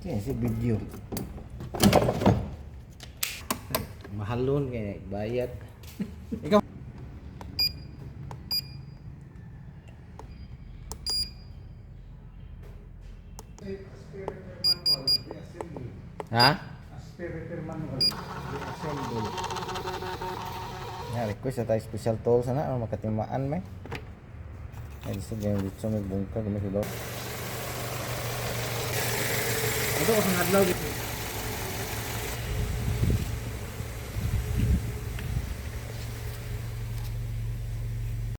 Kaya si video. Mahalon kaya bayad. Ikaw. Ha? Aspirator manual. Assemble. Ya, request sa tayo special tools na makatimaan may. Ay, sige, dito may bungka, gamit ilo. Ito ko sa adlaw.